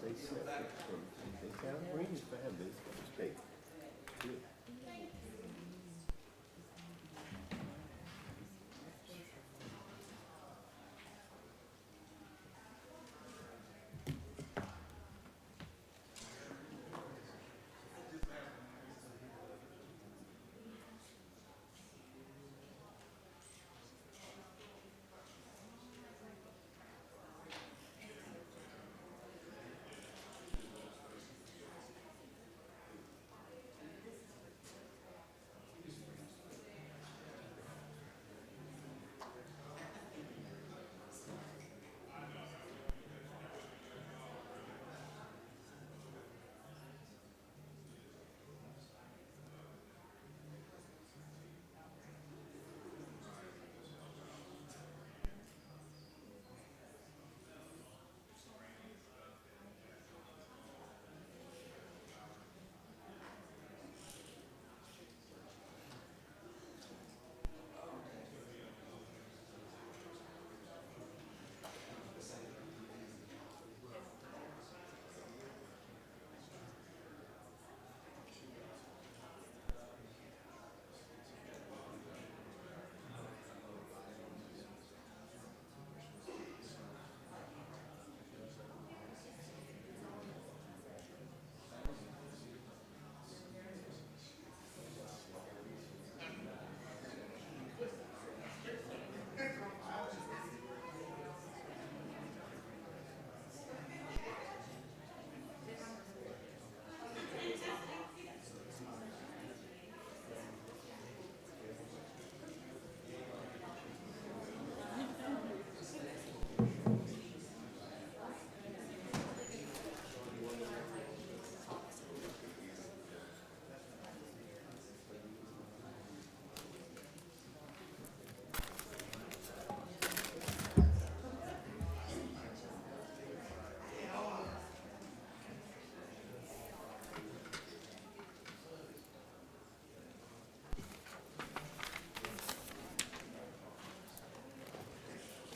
They separate things. They can't bring families from the state.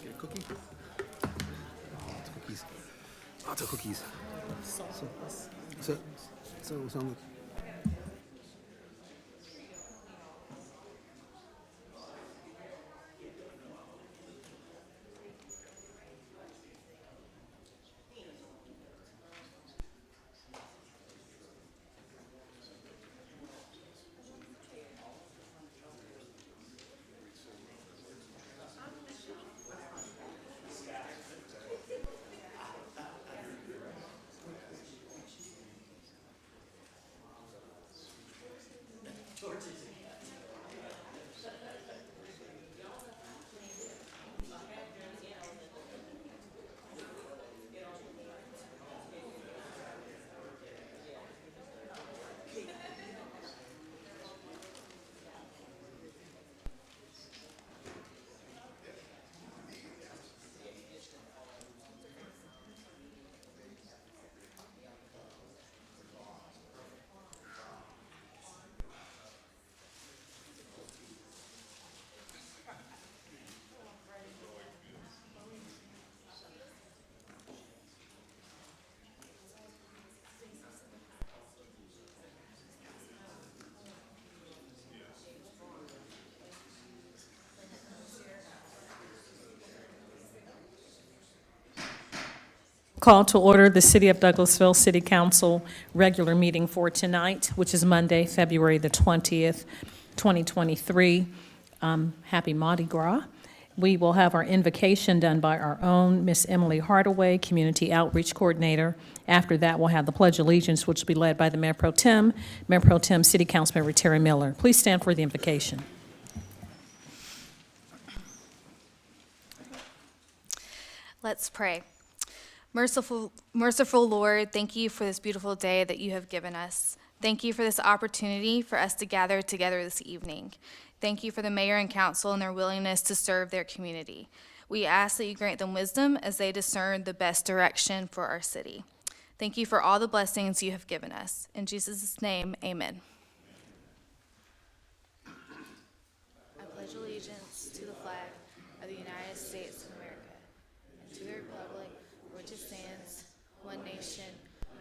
Get a cookie? Cookies. Lots of cookies. So, so Call to order the City of Douglasville City Council regular meeting for tonight, which is Monday, February the 20th, 2023. Happy Mardi Gras. We will have our invocation done by our own Miss Emily Hardaway, Community Outreach Coordinator. After that, we'll have the Pledge of Allegiance, which will be led by the Mayor Pro Tem City Councilmember Terry Miller. Please stand for the invocation. Let's pray. Merciful Lord, thank you for this beautiful day that you have given us. Thank you for this opportunity for us to gather together this evening. Thank you for the mayor and council and their willingness to serve their community. We ask that you grant them wisdom as they discern the best direction for our city. Thank you for all the blessings you have given us. In Jesus' name, amen. I pledge allegiance to the flag of the United States of America and to the republic for which it stands, one nation,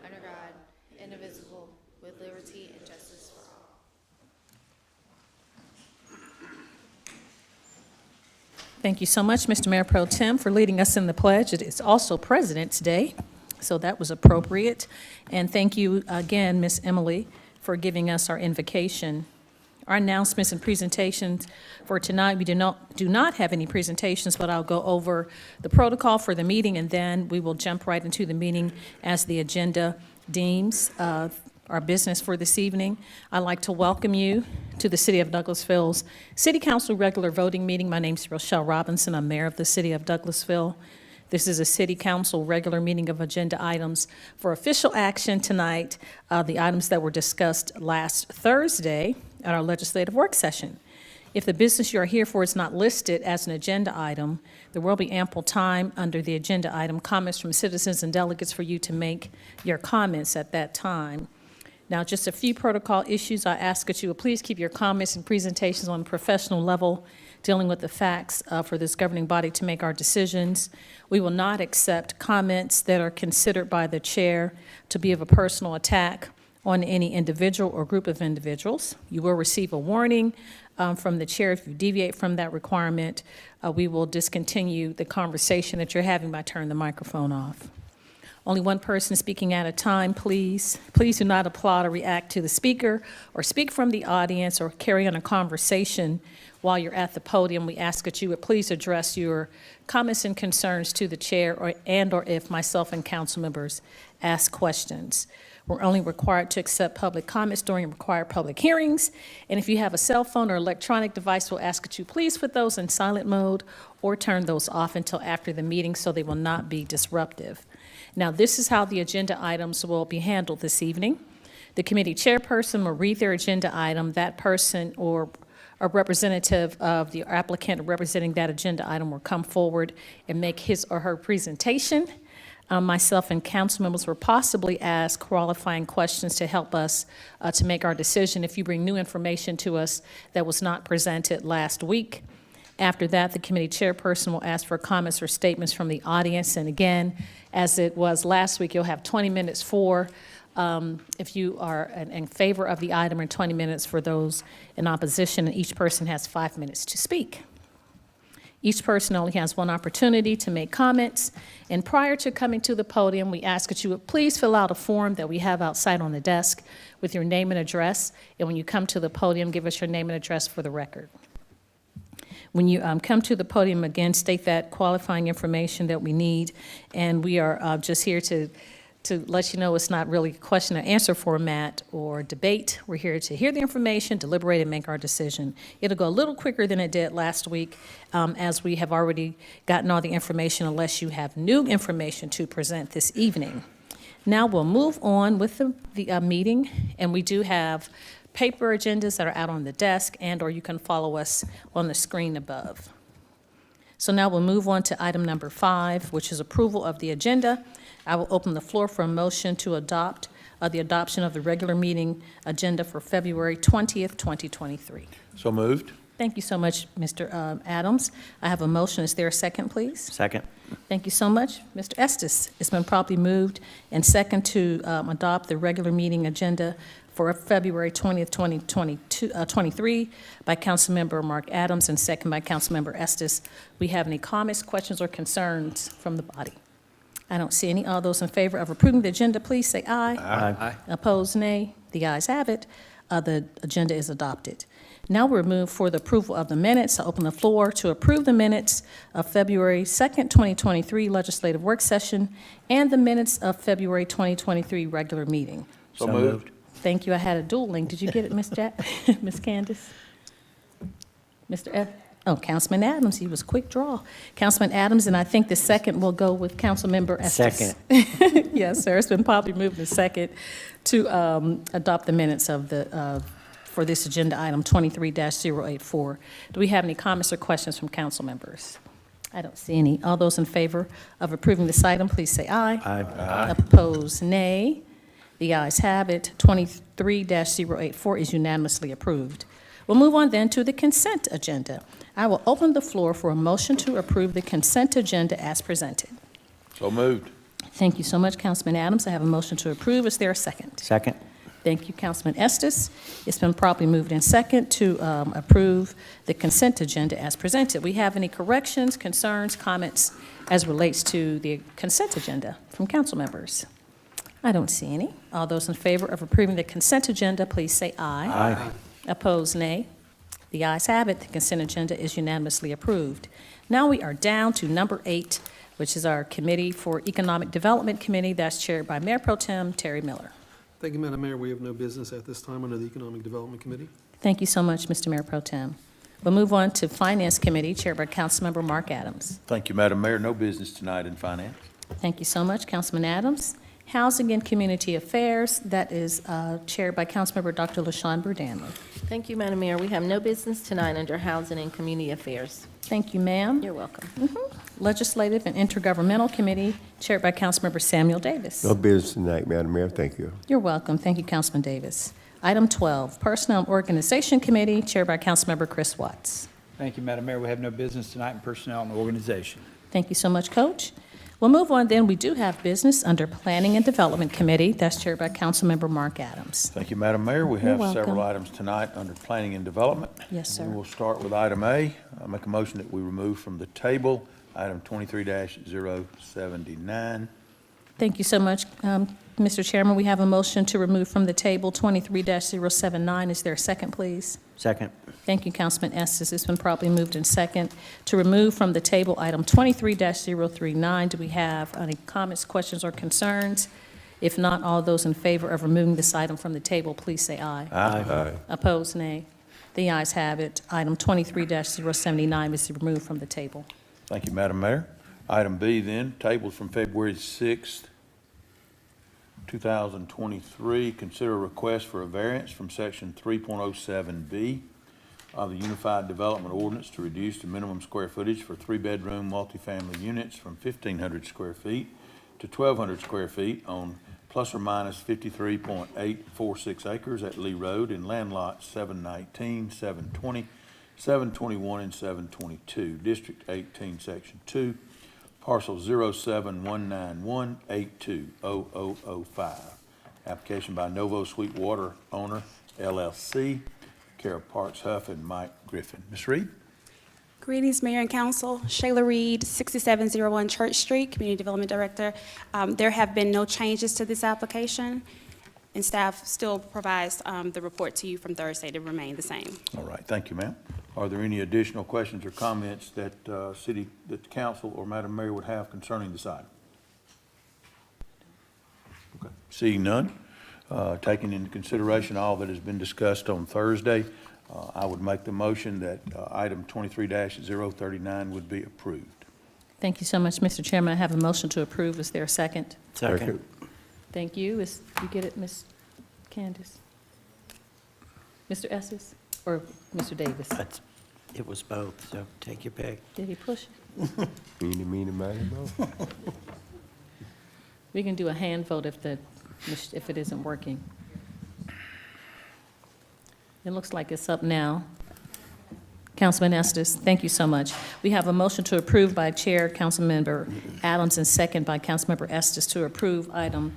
under God, indivisible, with liberty and justice for all. Thank you so much, Mr. Mayor Pro Tem, for leading us in the pledge. It is also President's Day, so that was appropriate. And thank you again, Miss Emily, for giving us our invocation. Our announcements and presentations for tonight, we do not have any presentations, but I'll go over the protocol for the meeting, and then we will jump right into the meeting as the agenda deems our business for this evening. I'd like to welcome you to the City of Douglasville's City Council regular voting meeting. My name is Rochelle Robinson. I'm Mayor of the City of Douglasville. This is a City Council regular meeting of agenda items for official action tonight, the items that were discussed last Thursday at our legislative work session. If the business you are here for is not listed as an agenda item, there will be ample time under the agenda item comments from citizens and delegates for you to make your comments at that time. Now, just a few protocol issues. I ask that you will please keep your comments and presentations on a professional level, dealing with the facts for this governing body to make our decisions. We will not accept comments that are considered by the chair to be of a personal attack on any individual or group of individuals. You will receive a warning from the chair if you deviate from that requirement. We will discontinue the conversation that you're having by turning the microphone off. Only one person speaking at a time, please. Please do not applaud or react to the speaker or speak from the audience or carry on a conversation while you're at the podium. We ask that you would please address your comments and concerns to the chair or if myself and council members ask questions. We're only required to accept public comments during required public hearings. And if you have a cell phone or electronic device, we'll ask that you please put those in silent mode or turn those off until after the meeting so they will not be disruptive. Now, this is how the agenda items will be handled this evening. The committee chairperson will read their agenda item. That person or a representative of the applicant representing that agenda item will come forward and make his or her presentation. Myself and council members will possibly ask qualifying questions to help us to make our decision if you bring new information to us that was not presented last week. After that, the committee chairperson will ask for comments or statements from the audience. And again, as it was last week, you'll have 20 minutes for if you are in favor of the item and 20 minutes for those in opposition, and each person has 5 minutes to speak. Each person only has one opportunity to make comments, and prior to coming to the podium, we ask that you would please fill out a form that we have outside on the desk with your name and address, and when you come to the podium, give us your name and address for the record. When you come to the podium, again, state that qualifying information that we need, and we are just here to let you know it's not really a question and answer format or debate. We're here to hear the information, deliberate, and make our decision. It'll go a little quicker than it did last week, as we have already gotten all the information, unless you have new information to present this evening. Now we'll move on with the meeting, and we do have paper agendas that are out on the desk, and or you can follow us on the screen above. So now we'll move on to item number 5, which is approval of the agenda. I will open the floor for a motion to adopt the adoption of the regular meeting agenda for February 20th, 2023. So moved. Thank you so much, Mr. Adams. I have a motion. Is there a second, please? Second. Thank you so much. Mr. Estes, it's been properly moved and second to adopt the regular meeting agenda for February 20th, 2023 by Councilmember Mark Adams and second by Councilmember Estes. We have any comments, questions, or concerns from the body? I don't see any. All those in favor of approving the agenda, please say aye. Aye. Opposed, nay. The ayes have it. The agenda is adopted. Now we're moved for the approval of the minutes. I open the floor to approve the minutes of February 2nd, 2023 legislative work session and the minutes of February 2023 regular meeting. So moved. Thank you. I had a dueling. Did you get it, Ms. Jack? Ms. Candace? Mr. F? Oh, Councilman Adams. He was quick draw. Councilman Adams, and I think the second will go with Councilmember Estes. Second. Yes, sir. It's been probably moved in second to adopt the minutes of the, for this agenda item 23-084. Do we have any comments or questions from council members? I don't see any. All those in favor of approving this item, please say aye. Aye. Opposed, nay. The ayes have it. 23-084 is unanimously approved. We'll move on then to the consent agenda. I will open the floor for a motion to approve the consent agenda as presented. So moved. Thank you so much, Councilman Adams. I have a motion to approve. Is there a second? Second. Thank you, Councilman Estes. It's been properly moved in second to approve the consent agenda as presented. We have any corrections, concerns, comments as relates to the consent agenda from council members? I don't see any. All those in favor of approving the consent agenda, please say aye. Aye. Opposed, nay. The ayes have it. The consent agenda is unanimously approved. Now we are down to number 8, which is our Committee for Economic Development Committee. That's chaired by Mayor Pro Tem Terry Miller. Thank you, Madam Mayor. We have no business at this time under the Economic Development Committee. Thank you so much, Mr. Mayor Pro Tem. We'll move on to Finance Committee, chaired by Councilmember Mark Adams. Thank you, Madam Mayor. No business tonight in finance. Thank you so much, Councilman Adams. Housing and Community Affairs, that is chaired by Councilmember Dr. LaShawn Burdanley. Thank you, Madam Mayor. We have no business tonight under Housing and Community Affairs. Thank you, ma'am. You're welcome. Legislative and Intergovernmental Committee, chaired by Councilmember Samuel Davis. No business tonight, Madam Mayor. Thank you. You're welcome. Thank you, Councilman Davis. Item 12, Personnel and Organization Committee, chaired by Councilmember Chris Watts. Thank you, Madam Mayor. We have no business tonight in personnel and organization. Thank you so much, Coach. We'll move on then. We do have business under Planning and Development Committee. That's chaired by Councilmember Mark Adams. Thank you, Madam Mayor. We You're have welcome. several items tonight under planning and development. Yes, sir. We will start with item A. I make a motion that we remove from the table item 23-079. Thank you so much, Mr. Chairman. We have a motion to remove from the table 23-079. Is there a second, please? Second. Thank you, Councilman Estes. It's been properly moved in second to remove from the table item 23-039. Do we have any comments, questions, or concerns? If not, all those in favor of removing this item from the table, please say aye. Aye. Opposed, nay. The ayes have it. Item 23-079 is removed from the table. Thank you, Madam Mayor. Item B then, tabled from February 6th, 2023. Consider a request for a variance from section 3.07B of the Unified Development Ordinance to reduce the minimum square footage for 3-bedroom multifamily units from 1,500 square feet to 1,200 square feet on plus or minus 53.846 acres at Lee Road in land lots 719, 720, 721, and 722, District 18, Section 2, parcel 07191820005. Application by Novo Sweetwater Owner, LLC, care of Parks Huff and Mike Griffin. Ms. Reed? Greetings, Mayor and Council. Shayla Reed, 6701 Church Street, Community Development Director. There have been no changes to this application, and staff still provides the report to you from Thursday to remain the same. All right, thank you, ma'am. Are there any additional questions or comments that the council or Madam Mayor would have concerning this item? Okay. Seeing none, taking into consideration all that has been discussed on Thursday, I would make the motion that item 23-039 would be approved. Thank you so much, Mr. Chairman. I have a motion to approve. Is there a second? Second. Thank you. You get it, Ms. Candace? Mr. Estes or Mr. Davis? It was both, so take your pick. Did he push it? Meeny, meeny, miny, mo. We can do a hand vote if it isn't working. It looks like it's up now. Councilman Estes, thank you so much. We have a motion to approve by Chair Councilmember Adams and second by Councilmember Estes to approve item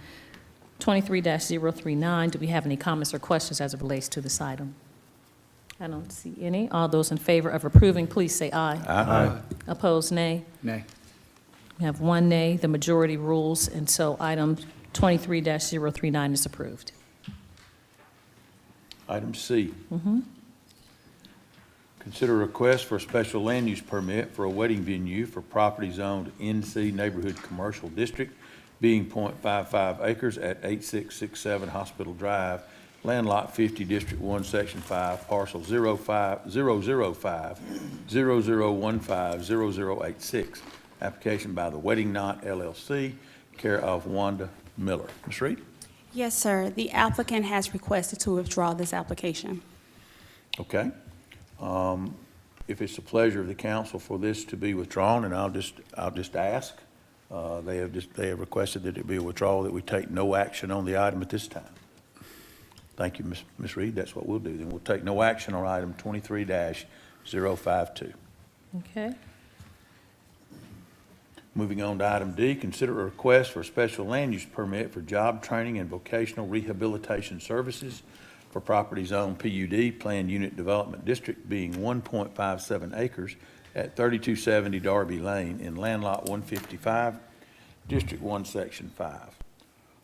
23-039. Do we have any comments or questions as it relates to this item? I don't see any. All those in favor of approving, please say aye. Aye. Opposed, nay. Nay. We have one nay, the majority rules, and so item 23-039 is approved. Item C. Consider a request for a special land use permit for a wedding venue for property zoned NC Neighborhood Commercial District, being .55 acres at 8667 Hospital Drive, land lot 50, District 1, Section 5, parcel 005-0015-0086. Application by the Wedding Knot LLC, care of Wanda Miller. Ms. Reed? Yes, sir. The applicant has requested to withdraw this application. Okay. If it's the pleasure of the council for this to be withdrawn, and I'll just ask, they have requested that it be a withdrawal, that we take no action on the item at this time. Thank you, Ms. Reed. That's what we'll do. Then we'll take no action on item 23-052. Okay. Moving on to item D, consider a request for a special land use permit for job training and vocational rehabilitation services for property zone PUD, Planned Unit Development District, being 1.57 acres at 3270 Darby Lane in land lot 155, District 1, Section 5.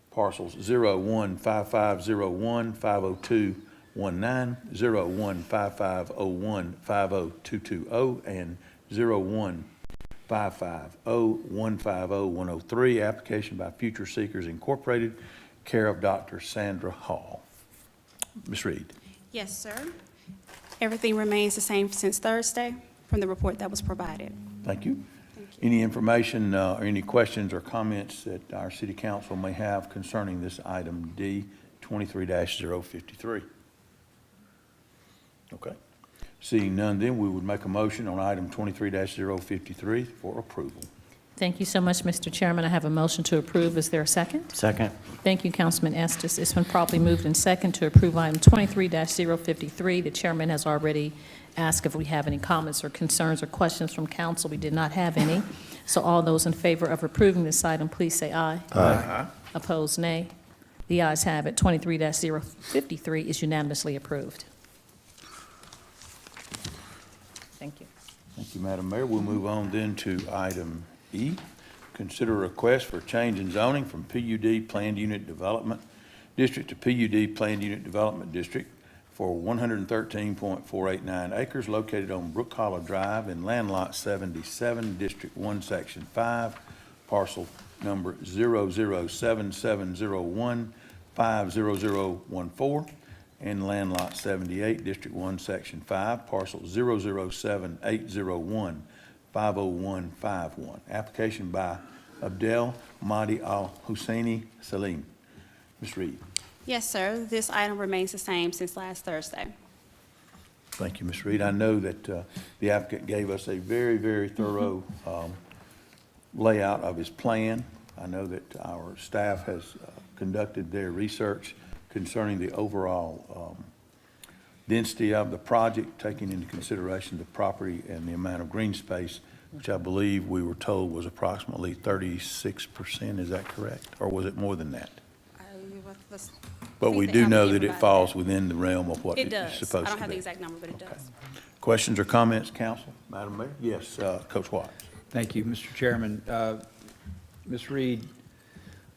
Parcels 015501-50219, 015501-50220, and 01550150-103. Application by Future Seekers Incorporated, care of Dr. Sandra Hall. Ms. Reed? Yes, sir. Everything remains the same since Thursday from the report that was provided. Thank you. Any information or any questions or comments that our city council may have concerning this item D, 23-053? Okay. Seeing none, then we would make a motion on item 23-053 for approval. Thank you so much, Mr. Chairman. I have a motion to approve. Is there a second? Second. Thank you, Councilman Estes. It's been properly moved in second to approve item 23-053. The chairman has already asked if we have any comments or concerns or questions from council. We did not have any. So all those in favor of approving this item, please say aye. Aye. Opposed, nay. The ayes have it. 23-053 is unanimously approved. Thank you. Thank you, Madam Mayor. We'll move on then to item E. Consider a request for change in zoning from PUD Planned Unit Development District to PUD Planned Unit Development District for 113.489 acres located on Brook Hollow Drive in land lot 77, District 1, Section 5, parcel number 00770150014, and land lot 78, District 1, Section 5, parcel 00780150151. Application by Abdel Mahdi Al Husseini Salim. Ms. Reed? Yes, sir. This item remains the same since last Thursday. Thank you, Ms. Reed. I know that the applicant gave us a very, very thorough layout of his plan. I know that our staff has conducted their research concerning the overall density of the project, taking into consideration the property and the amount of green space, which I believe we were told was approximately 36%. Is that correct? Or was it more than that? But we do know that it falls within the realm of what It it's does. supposed to be. I don't have the exact number, but it does. Questions or comments, council? Madam Mayor? Yes, Coach Watts. Thank you, Mr. Chairman. Ms. Reed,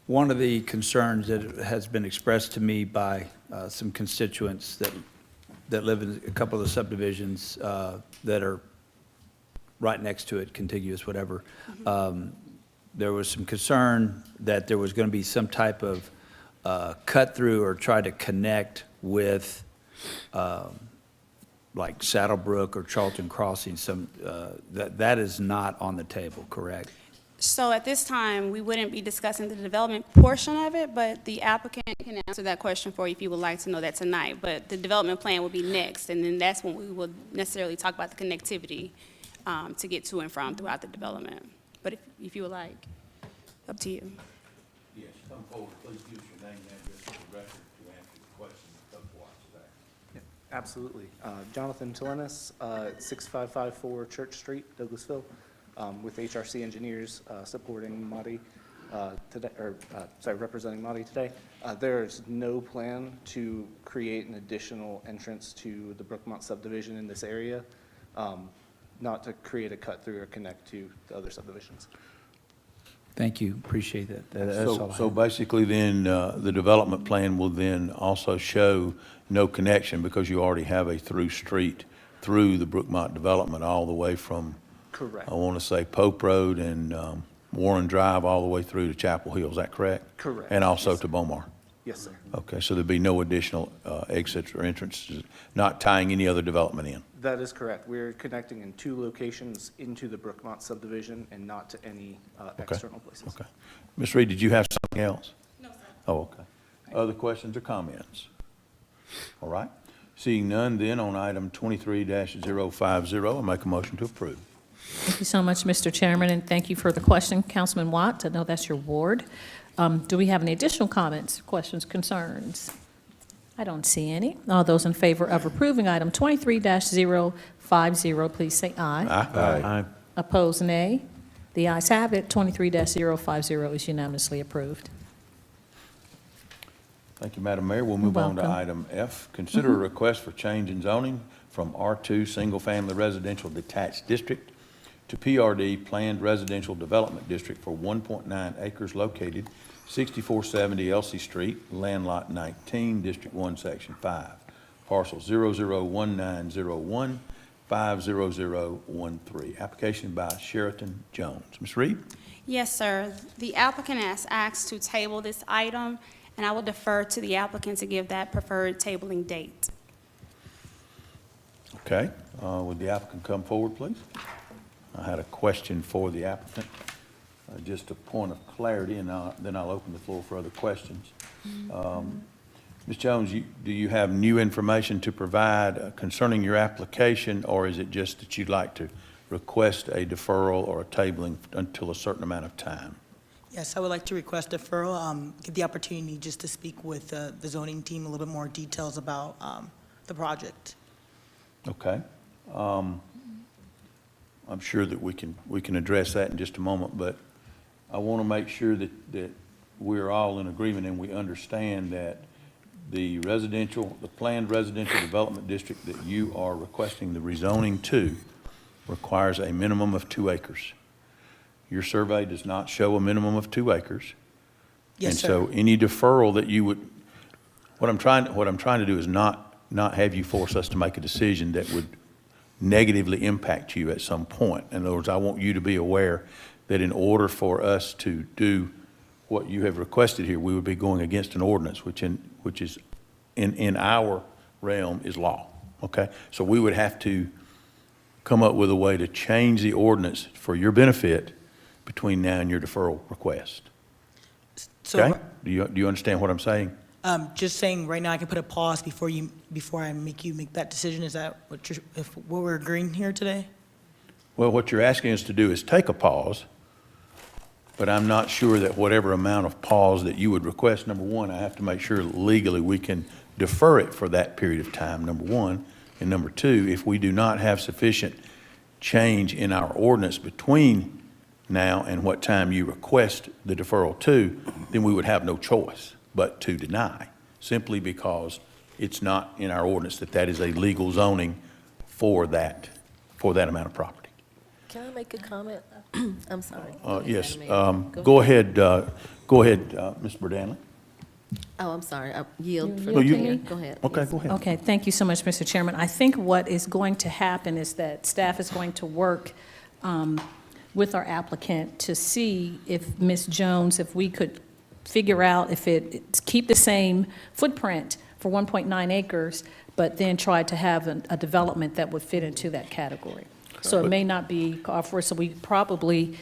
one of the concerns that has been expressed to me by some constituents that live in a couple of the subdivisions that are right next to it, contiguous, whatever, there was some concern that there was going to be some type of cut through or try to connect with like Saddlebrook or Charlton Crossing. That is not on the table, correct? So at this time, we wouldn't be discussing the development portion of it, but the applicant can answer that question for you if you would like to know that tonight. But the development plan will be next, and then that's when we will necessarily talk about the connectivity to get to and from throughout the development. But if you would like, up to you. Yes, come forward. Please give us your name and address for the record to answer the question that Coach Watts is asking. Absolutely. Jonathan Telenis, 6554 Church Street, Douglasville, with HRC Engineers supporting Mahdi today, representing Mahdi today. There is no plan to create an additional entrance to the Brookmont subdivision in this area, not to create a cut through or connect to the other subdivisions. Thank you, appreciate that. That's all I So have. basically then, the development plan will then also show no connection because you already have a through street through the Brookmont development all the way from, Correct. I want to say Pope Road and Warren Drive all the way through to Chapel Hill. Is that correct? Correct. And also Yes, to Bomar? Yes, sir. Okay, so there'd be no additional exits or entrances, not tying any other development in? That is correct. We're connecting in 2 locations into the Brookmont subdivision and not to any external places. Okay. Ms. Reed, did you have something else? No, sir. Oh, okay. Other questions or comments? All right. Seeing none, then on item 23-050, I make a motion to approve. Thank you so much, Mr. Chairman, and thank you for the question, Councilman Watts. I know that's your ward. Do we have any additional comments, questions, concerns? I don't see any. All those in favor of approving item 23-050, please say aye. Aye. Opposed, nay. The ayes have it. 23-050 is unanimously approved. Thank you, Madam Mayor. We'll move on to welcome. item F. Consider a request for change in zoning from R2 Single Family Residential Detached District to PRD Planned Residential Development District for 1.9 acres located 6470 Elsie Street, Land Lot 19, District 1, Section 5, parcel 001901 50013. Application by Sheraton Jones. Ms. Reed? Yes, sir. The applicant has asked to table this item, and I will defer to the applicant to give that preferred tabling date. Okay. Would the applicant come forward, please? I had a question for the applicant, just a point of clarity, and then I'll open the floor for other questions. Ms. Jones, do you have new information to provide concerning your application, or is it just that you'd like to request a deferral or a tabling until a certain amount of time? Yes, I would like to request deferral, get the opportunity just to speak with the zoning team a little bit more details about the project. Okay. I'm sure that we can address that in just a moment, but I want to make sure that we're all in agreement and we understand that the planned residential development district that you are requesting the rezoning to requires a minimum of 2 acres. Your survey does not show a minimum of 2 acres. Yes, sir. And so any deferral that you would, what I'm trying to do is not have you force us to make a decision that would negatively impact you at some point. In other words, I want you to be aware that in order for us to do what you have requested here, we would be going against an ordinance, which is in our realm is law, okay? So we would have to come up with a way to change the ordinance for your benefit between now and your deferral request, So, okay? Do you understand what I'm saying? just saying, right now, I can put a pause before I make you make that decision. Is that what we're agreeing here today? Well, what you're asking us to do is take a pause, but I'm not sure that whatever amount of pause that you would request, number one, I have to make sure legally we can defer it for that period of time, number one. And number two, if we do not have sufficient change in our ordinance between now and what time you request the deferral to, then we would have no choice but to deny, simply because it's not in our ordinance that is a legal zoning for that amount of property. Can I make a comment? I'm sorry. Yes, Madam Mayor. go ahead, Ms. Burdanley. Oh, I'm sorry. I yield for You the yield to mayor. me? Go ahead. Okay, Yes. go ahead. Okay, thank you so much, Mr. Chairman. I think what is going to happen is that staff is going to work with our applicant to see if Ms. Jones, if we could figure out if keep the same footprint for 1.9 acres, but then try to have a development that would fit into that category. So it may not be called for, so we probably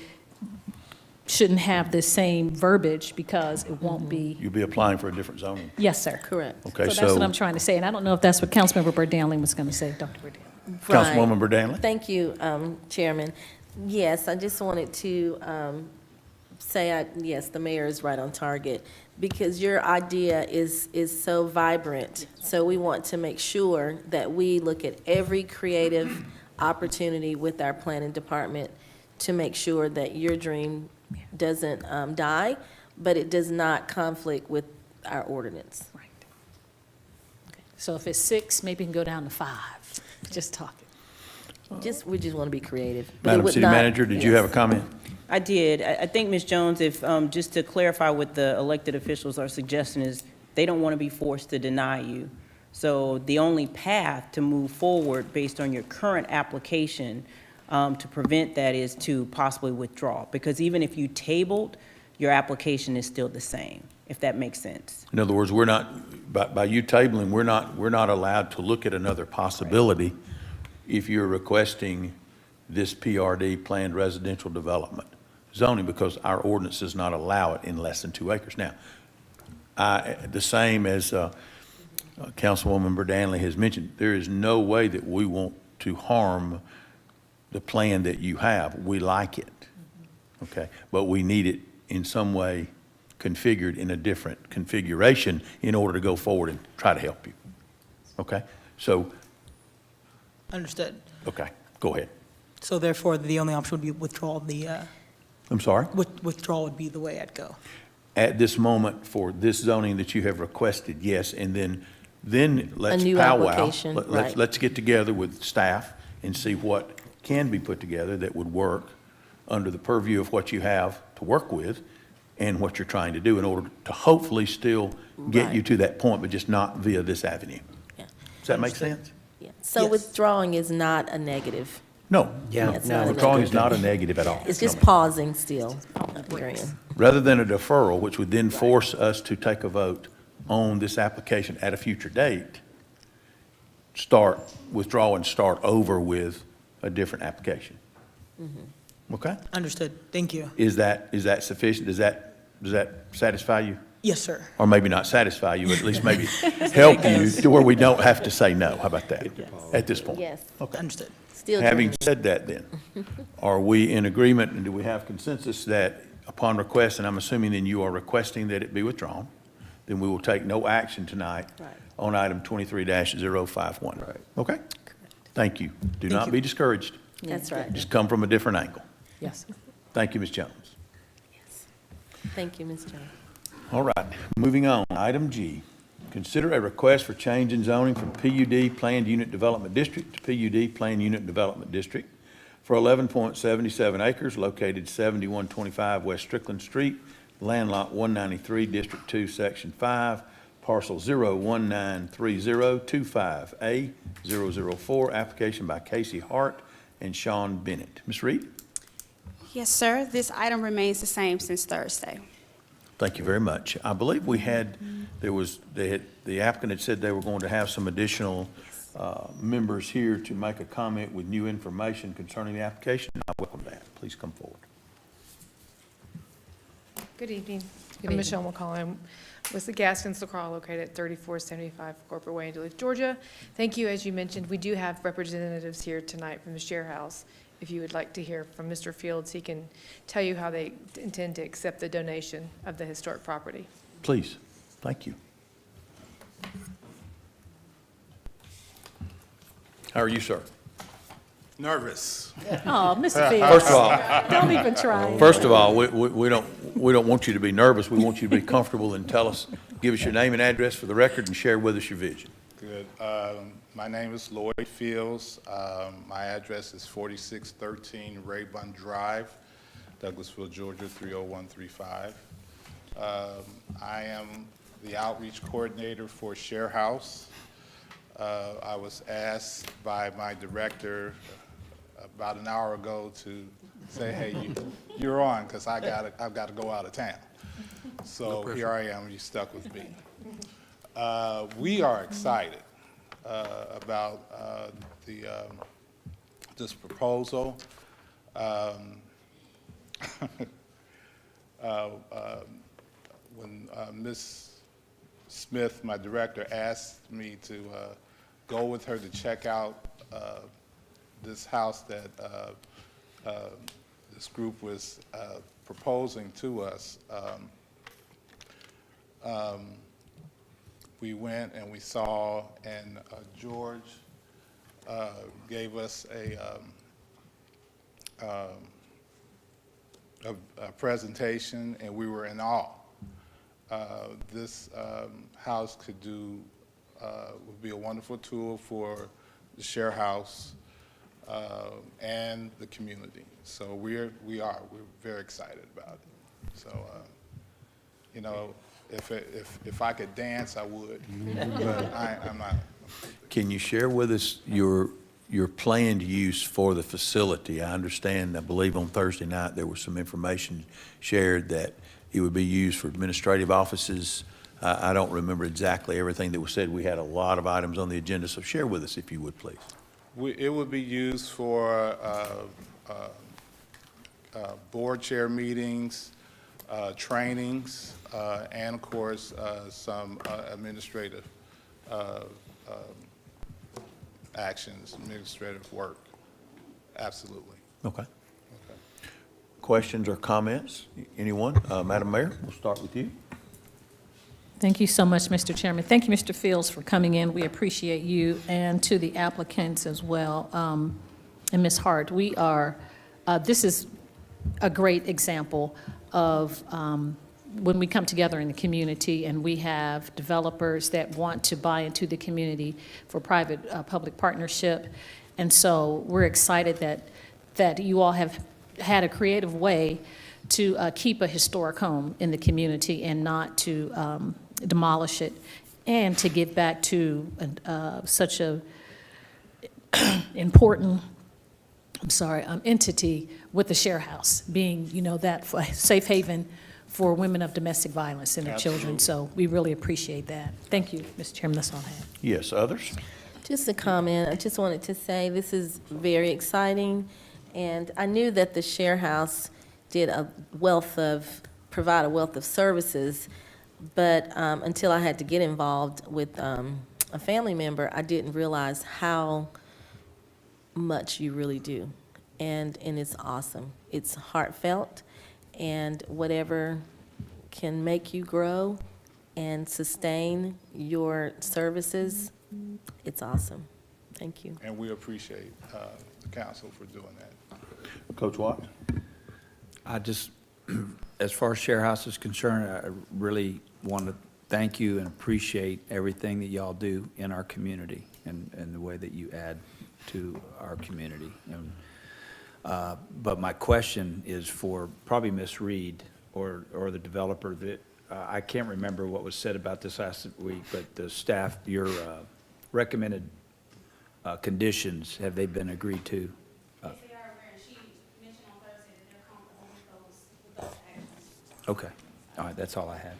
shouldn't have the same verbiage because it won't be, You'll be applying for a different zoning. yes, sir. Correct. Okay, So that's what I'm trying to say, and I don't know if that's what Councilmember Burdanley was going to say, Dr. Burdanley. Councilwoman Burdanley? Thank you, Chairman. Yes, I just wanted to say, yes, the mayor is right on target, because your idea is so vibrant. So we want to make sure that we look at every creative opportunity with our planning department to make sure that your dream doesn't die, but it does not conflict with our ordinance. Right. Okay. So if it's 6, maybe it can go down to 5, just talking. We just want to be creative. But it Madam would City not- Manager, did you have a yes. comment? I did. I think, Ms. Jones, if, just to clarify what the elected officials are suggesting is, they don't want to be forced to deny you. So the only path to move forward based on your current application, to prevent that is to possibly withdraw. Because even if you tabled, your application is still the same, if that makes sense. In other words, we're not, by you tabling, we're not allowed to look at another possibility if you're requesting this PRD, planned residential development zoning, because our ordinance does not allow it in less than 2 acres. Now, the same as Councilwoman Berdanley has mentioned, there is no way that we want to harm the plan that you have. We like it, okay? But we need it in some way configured in a different configuration in order to go forward and try to help you, okay? So, Understood. okay, go ahead. So therefore, the only option would be withdrawal, I'm sorry? withdrawal would be the way I'd go. At this moment, for this zoning that you have requested, yes, and then let's new powwow. application, right. Let's get together with staff and see what can be put together that would work under the purview of what you have to work with and what you're trying to do in order to hopefully still get you Right. to that point, but just not via this avenue. Yeah. Does that make sense? Yeah. So Yes. withdrawing is not a negative. No. Yeah, it's no, not a Withdrawing negative. is not a negative at all. It's just No, ma'am. pausing still. Agreeing. Rather than a deferral, which would then force us to take a vote on this application at a future date, withdraw and start over with a different application. Okay? Understood. Thank you. Is that sufficient? Does that satisfy you? Yes, sir. Or maybe not satisfy you, but at least maybe help you to where we don't have to say no. How about that at this point? Yes. Okay. Understood. Still Having dreaming. said that then, are we in agreement and do we have consensus that upon request, and I'm assuming then you are requesting that it be withdrawn, then we will take no action tonight Right. on item 23-051? Right. Okay? Thank you. Do not you. be discouraged. That's right. Just come from a different angle. Yes. Thank you, Ms. Jones. Thank you, Ms. Jones. All right, moving on. Item G, consider a request for change in zoning from PUD Planned Unit Development District to PUD Planned Unit Development District for 11.77 acres located 7125 West Strickland Street, land lot 193, District 2, Section 5, parcel 0193025A004, application by Casey Hart and Sean Bennett. Ms. Reed? Yes, sir. This item remains the same since Thursday. Thank you very much. I believe we had, the applicant had said they were going to have some additional members here to make a comment with new information concerning the application. I welcome that. Please come forward. Good evening. Good I'm Michelle McCollum with the Gaskins LaCroix located at 3475 Corporate Way in Duluth, Georgia. Thank you. As you mentioned, we do have representatives here tonight from the Share House. If you would like to hear from Mr. Fields, he can tell you how they intend to accept the donation of the historic property. Please. Thank you. How are you, sir? Nervous. Oh, Mr. Fields. First of all, Don't even try. First of all, we don't want you to be nervous. We want you to be comfortable and give us your name and address for the record and share with us your vision. Good. My name is Lloyd Fields. My address is 4613 Raybun Drive, Douglasville, Georgia, 30135. I am the outreach coordinator for Share House. I was asked by my director about an hour ago to say, hey, you're on, because I've got to go out of town. So here I am, you stuck with me. We are excited about this proposal. When Ms. Smith, my director, asked me to go with her to check out this house that this group was proposing to us, we went and we saw, and George gave us a presentation, and we were in awe. This house would be a wonderful tool for the Share House. and the community. So we're very excited about it. So, you know, if I could dance, I would, but I'm not. Can you share with us your planned use for the facility? I understand, I believe on Thursday night, there was some information shared that it would be used for administrative offices. I don't remember exactly everything that was said. We had a lot of items on the agenda, so share with us if you would, please. It would be used for board chair meetings, trainings, and of course, some administrative actions, administrative work. Absolutely. Okay. Questions or comments? Anyone? Madam Mayor, we'll start with you. Thank you so much, Mr. Chairman. Thank you, Mr. Fields, for coming in. We appreciate you, and to the applicants as well. And Ms. Hart, we are, this is a great example of when we come together in the community and we have developers that want to buy into the community for private-public partnership. And so we're excited that you all have had a creative way to keep a historic home in the community and not to demolish it, and to give back to such a important, entity with the Share House, being, you know, that safe haven for women of domestic violence and their children. So we really appreciate that. Thank you, Mr. Chairman. That's all I have. Yes, others? Just a comment. I just wanted to say this is very exciting, and I knew that the Share House did provide a wealth of services, but until I had to get involved with a family member, I didn't realize how much you really do, and it's awesome. It's heartfelt, and whatever can make you grow and sustain your services, it's awesome. Thank you. And we appreciate the council for doing that. Coach Watt? I just, as far as Share House is concerned, I really want to thank you and appreciate everything that y'all do in our community and the way that you add to our community. And, but my question is for probably Ms. Reed or the developer. That I can't remember what was said about this last week, but the staff, your recommended conditions, have they been agreed to? Okay, all right, that's all I had.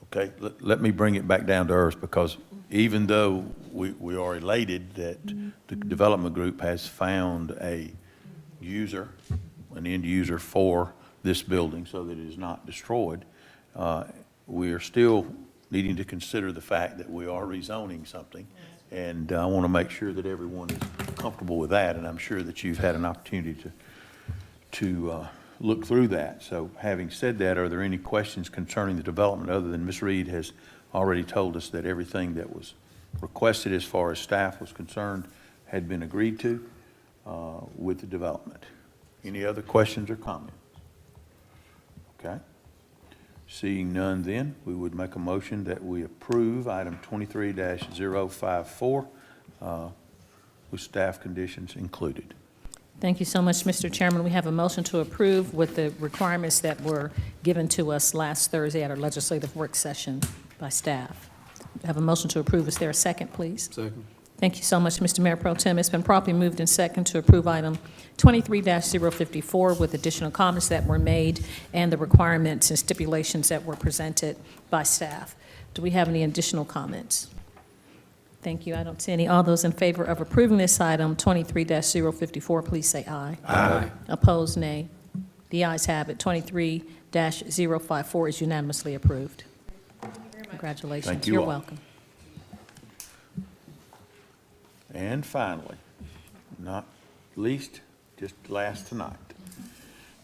Okay, let me bring it back down to earth, because even though we are elated that the development group has found an end user for this building so that it is not destroyed, we are still needing to consider the fact that we are rezoning something. And I want to make sure that everyone is comfortable with that, and I'm sure that you've had an opportunity to look through that. So having said that, are there any questions concerning the development other than Ms. Reed has already told us that everything that was requested as far as staff was concerned had been agreed to with the development? Any other questions or comments? Okay. Seeing none, then, we would make a motion that we approve item 23-054 with staff conditions included. Thank you so much, Mr. Chairman. We have a motion to approve with the requirements that were given to us last Thursday at our legislative work session by staff. We have a motion to approve. Is there a second, please? Second. Thank you so much, Mr. Mayor Pro Tem. It's been properly moved in second to approve item 23-054 with additional comments that were made and the requirements and stipulations that were presented by staff. Do we have any additional comments? Thank you. I don't see any. All those in favor of approving this item 23-054, please say aye. Aye. Opposed, nay. The ayes have it. 23-054 is unanimously approved. Congratulations. Thank you You're all. welcome. And finally, not least, just last tonight,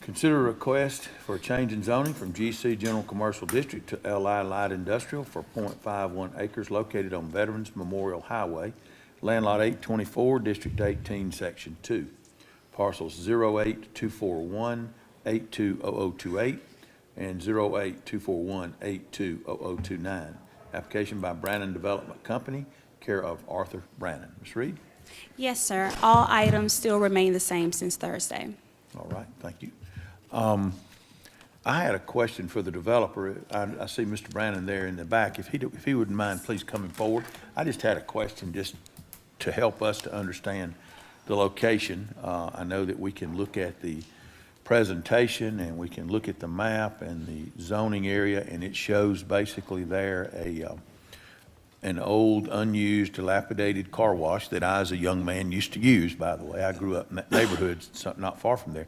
consider a request for a change in zoning from GC General Commercial District to LI Light Industrial for .51 acres located on Veterans Memorial Highway, land lot 824, District 18, Section 2, parcels 08241-820028 and 08241-820029. Application by Brannon Development Company, care of Arthur Brannon. Ms. Reed? Yes, sir. All items still remain the same since Thursday. All right, thank you. I had a question for the developer. I see Mr. Brandon there in the back. If he wouldn't mind, please coming forward. I just had a question just to help us to understand the location. I know that we can look at the presentation and we can look at the map and the zoning area, and it shows basically there an old, unused, dilapidated car wash that I, as a young man, used to use, by the way. I grew up in that neighborhood, not far from there.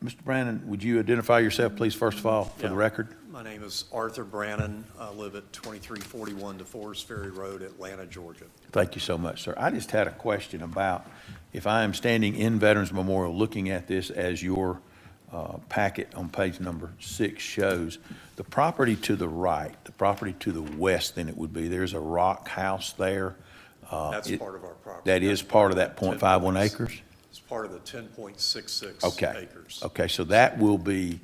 Mr. Brandon, would you identify yourself, please, first of all, for the record? My name is Arthur Brannon. I live at 2341 DeForest Ferry Road, Atlanta, Georgia. Thank you so much, sir. I just had a question about, if I am standing in Veterans Memorial looking at this as your packet on page number 6 shows, the property to the right, the property to the west then it would be, there's a rock house there. That's part of our property. That is part of that .51 acres? It's part of the 10.66 Okay. acres. Okay, so that will be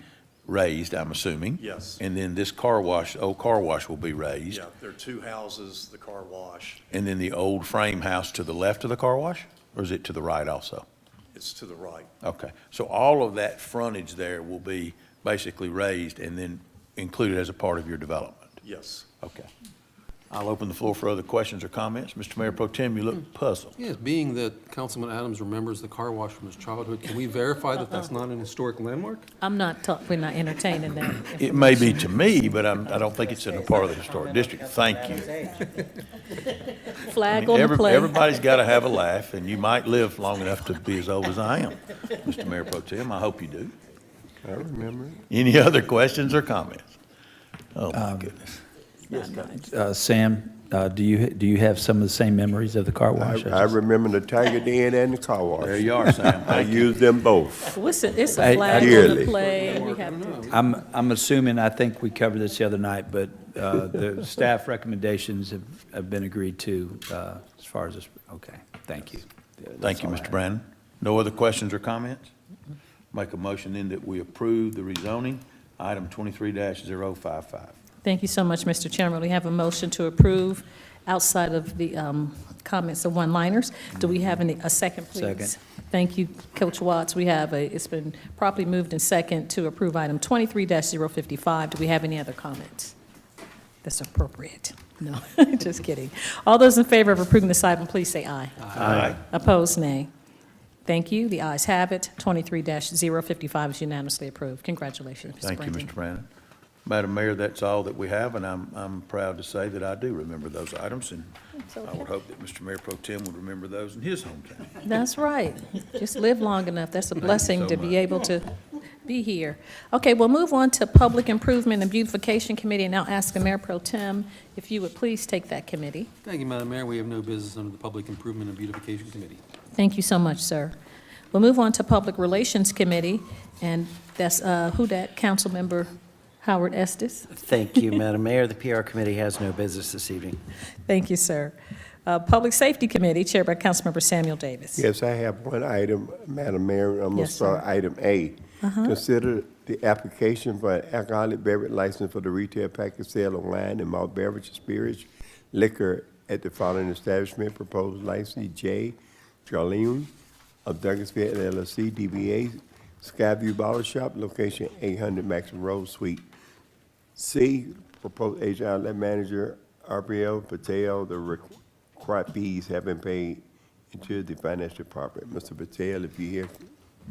raised, I'm assuming? Yes. And then this car wash, old car wash will be raised? Yeah, there are 2 houses, the car wash. And then the old frame house to the left of the car wash? Or is it to the right also? It's to the right. Okay, so all of that frontage there will be basically raised and then included as a part of your development? Yes. Okay. I'll open the floor for other questions or comments. Mr. Mayor Pro Tem, you look puzzled. Yes, being that Councilman Adams remembers the car wash from his childhood, can we verify that that's not an historic landmark? We're not entertaining that. It may be to me, but I don't think it's in a part of the historic district. Thank you. Flag on the play. Everybody's got to have a laugh, and you might live long enough to be as old as I am, Mr. Mayor Pro Tem. I hope you do. I remember it. Any other questions or comments? Oh, my goodness. Sam, do you have some of the same memories of the car wash? I remember the Tiger Den and the car wash. There you are, Sam. I used them both. Well, it's a Hey, flag on the Dearly. play. We have to. I'm assuming, I think we covered this the other night, but the staff recommendations have been agreed to as far as this, okay, thank you. Thank you, Mr. Brandon. No other questions or comments? Make a motion then that we approve the rezoning, item 23-055. Thank you so much, Mr. Chairman. We have a motion to approve outside of the comments of one-liners. Do we have a second, please? Second. Thank you, Coach Watts. It's been properly moved and second to approve item 23-055. Do we have any other comments? That's appropriate. No, just kidding. All those in favor of approving this item, please say aye. Aye. Opposed, nay. Thank you. The ayes have it. 23-055 is unanimously approved. Congratulations, Mr. Thank you, Brandon. Mr. Brandon. Madam Mayor, that's all that we have, and I'm proud to say that I do remember those items, and I would hope that Mr. Mayor Pro Tem would remember those in his hometown. That's right. Just live long enough. That's a blessing so to be much. able to be here. Okay, we'll move on to Public Improvement and Beautification Committee, and now ask the Mayor Pro Tem if you would please take that committee. Thank you, Madam Mayor. We have no business under the Public Improvement and Beautification Committee. Thank you so much, sir. We'll move on to Public Relations Committee, and that's who that, Councilmember Howard Estes. Thank you, Madam Mayor. The PR Committee has no business this evening. Thank you, sir. Public Safety Committee, chaired by Councilmember Samuel Davis. Yes, I have one item, Madam Mayor. I'm going to Yes, start sir. item A. Consider the application for an alcoholic beverage license for the retail package sale of wine and malt beverages, spirits, liquor at the following establishment. Proposed licensee J. Jarlean of Douglasville LLC, DBA Skyview Bottle Shop, location 800 Maxim Road, Suite C. Proposed agent outlet manager RPL Patel. The required fees have been paid into the financial department. Mr. Patel, if you're here,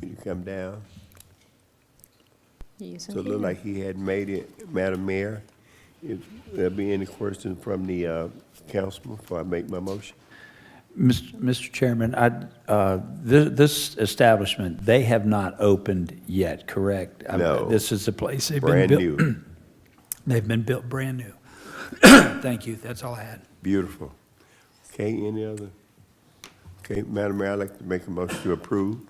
can you come down? So it looked like he had made it, Madam Mayor. If there be any questions from the councilman before I make my motion? Mr. Chairman, this establishment, they have not opened yet, correct? No. This is a place they've been Brand built. new. They've been built brand new. Thank you, that's all I had. Beautiful. Okay, any other? Okay, Madam Mayor, I'd like to make a motion to approve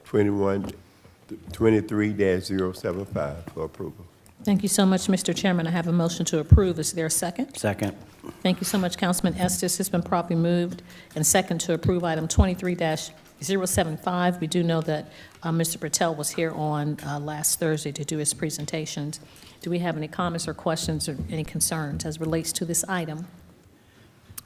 23-075 for approval. Thank you so much, Mr. Chairman. I have a motion to approve. Is there a second? Second. Thank you so much, Councilman Estes. It's been properly moved and second to approve item 23-075. We do know that Mr. Patel was here on last Thursday to do his presentations. Do we have any comments or questions or any concerns as relates to this item?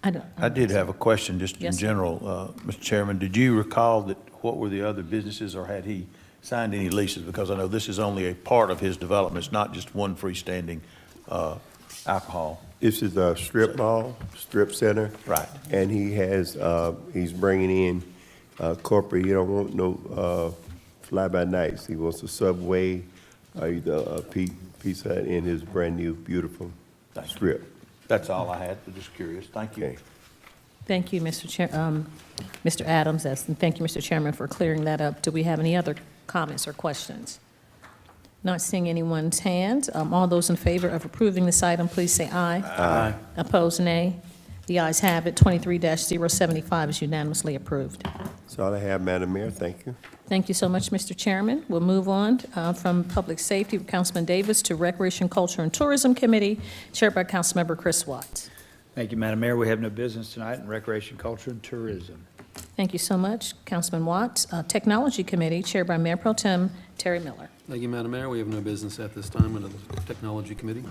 I did have a question, just in Yes, sir. general, Mr. Chairman. Did you recall that, what were the other businesses, or had he signed any leases? Because I know this is only a part of his development, it's not just one freestanding alcohol. This is a strip mall, strip center. Right. And he has, he's bringing in corporate, he don't want no fly-by-nights. He wants a Subway, either a Pizza Hut in his brand-new, beautiful strip. That's all I had, just curious. Thank you. Okay. Thank you, Mr. Adams, and thank you, Mr. Chairman, for clearing that up. Do we have any other comments or questions? Not seeing anyone's hand. All those in favor of approving this item, please say aye. Aye. Opposed, nay. The ayes have it. 23-075 is unanimously approved. That's all I have, Madam Mayor. Thank you. Thank you so much, Mr. Chairman. We'll move on from Public Safety with Councilman Davis to Recreation, Culture, and Tourism Committee, chaired by Councilmember Chris Watts. Thank you, Madam Mayor. We have no business tonight in Recreation, Culture, and Tourism. Thank you so much, Councilman Watts. Technology Committee, chaired by Mayor Pro Tem Terry Miller. Thank you, Madam Mayor. We have no business at this time under the Technology Committee.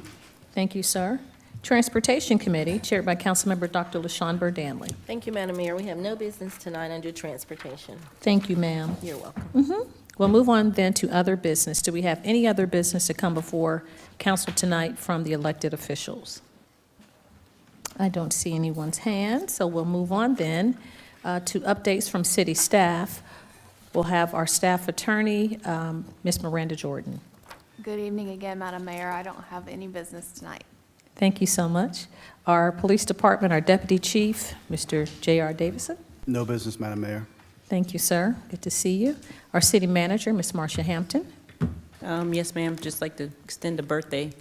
Thank you, sir. Transportation Committee, chaired by Councilmember Dr. LaShawn Burdanley. Thank you, Madam Mayor. We have no business tonight under transportation. Thank you, ma'am. You're welcome. We'll move on then to other business. Do we have any other business to come before council tonight from the elected officials? I don't see anyone's hand, so we'll move on then to updates from city staff. We'll have our staff attorney, Ms. Miranda Jordan. Good evening again, Madam Mayor. I don't have any business tonight. Thank you so much. Our police department, our deputy chief, Mr. J.R. Davison. No business, Madam Mayor. Thank you, sir. Good to see you. Our city manager, Ms. Marcia Hampton. Yes, ma'am, just like to extend a birthday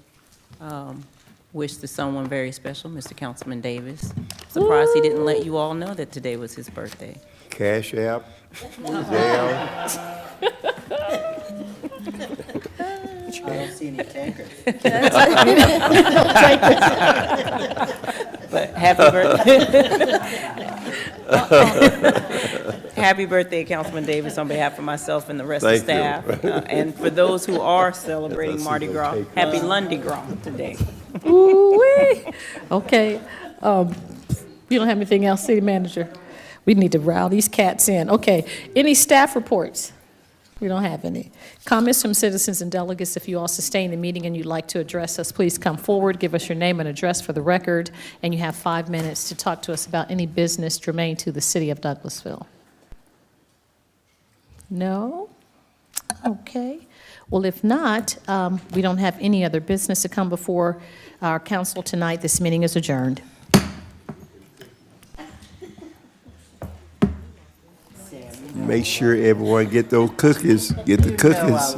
wish to someone very special, Mr. Councilman Davis. Surprised he didn't let you all know that today was his birthday. Cash App, Zelle. I don't see any tankers. But happy birthday. Happy birthday, Councilman Davis, on behalf of myself and the rest of the Thank staff. you. And for those who are celebrating That's a Mardi Gras, take. happy Lundi Gras today. Ooh-wee. Okay. You don't have anything else, city manager? We need to rile these cats in. Okay. Any staff reports? We don't have any. Comments from citizens and delegates. If you all sustain the meeting and you'd like to address us, please come forward, give us your name and address for the record, and you have 5 minutes to talk to us about any business germane to the city of Douglasville. No? Okay. Well, if not, we don't have any other business to come before our council tonight. This meeting is adjourned. Make sure everyone get those cookies, get the cookies.